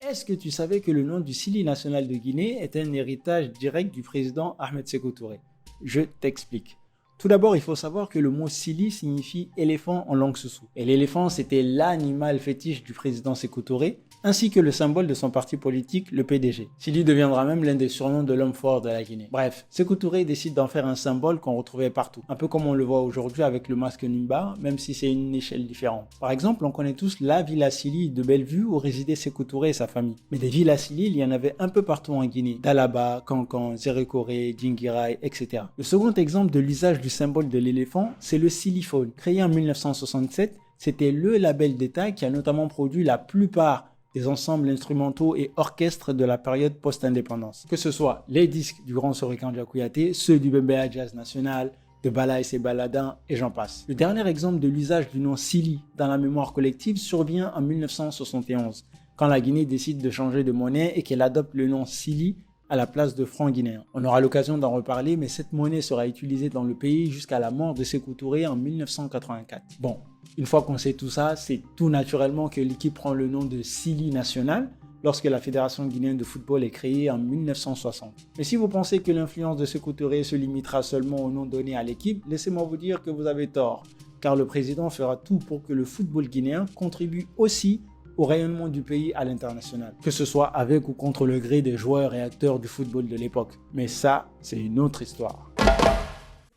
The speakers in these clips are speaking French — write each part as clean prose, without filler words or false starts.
est-ce que tu savais que le nom du Sili national de Guinée est un héritage direct du président Ahmed Sékou Touré? Je t'explique. Tout d'abord, il faut savoir que le mot Sili signifie éléphant en langue soussou. Et l'éléphant, c'était l'animal fétiche du président Sékou Touré, ainsi que le symbole de son parti politique, le PDG. Sili deviendra même l'un des surnoms de l'homme fort de la Guinée. Bref, Sékou Touré décide d'en faire un symbole qu'on retrouvait partout. Un peu comme on le voit aujourd'hui avec le masque Nimba, même si c'est une échelle différente. Par exemple, on connaît tous la Villa Sili de Bellevue où résidait Sékou Touré et sa famille. Mais des villas Sili, il y en avait un peu partout en Guinée. Dalaba, Kankan, Zérékoré, Djinguiraye, etc. Le second exemple de l'usage du symbole de l'éléphant, c'est le Siliphone. Créé en 1967, c'était le label d'État qui a notamment produit la plupart des ensembles instrumentaux et orchestres de la période post-indépendance. Que ce soit les disques du grand Sori Kandia Kouyaté, ceux du Bembeya Jazz National, de Bala et ses baladins, et j'en passe. Le dernier exemple de l'usage du nom Sili dans la mémoire collective survient en 1971, quand la Guinée décide de changer de monnaie et qu'elle adopte le nom Sili à la place de franc guinéen. On aura l'occasion d'en reparler, mais cette monnaie sera utilisée dans le pays jusqu'à la mort de Sékou Touré en 1984. Bon, une fois qu'on sait tout ça, c'est tout naturellement que l'équipe prend le nom de Sili National lorsque la Fédération guinéenne de football est créée en 1960. Mais si vous pensez que l'influence de Sékou Touré se limitera seulement au nom donné à l'équipe, laissez-moi vous dire que vous avez tort, car le président fera tout pour que le football guinéen contribue aussi au rayonnement du pays à l'international, que ce soit avec ou contre le gré des joueurs et acteurs du football de l'époque. Mais ça, c'est une autre histoire.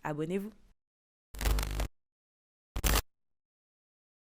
Abonnez-vous.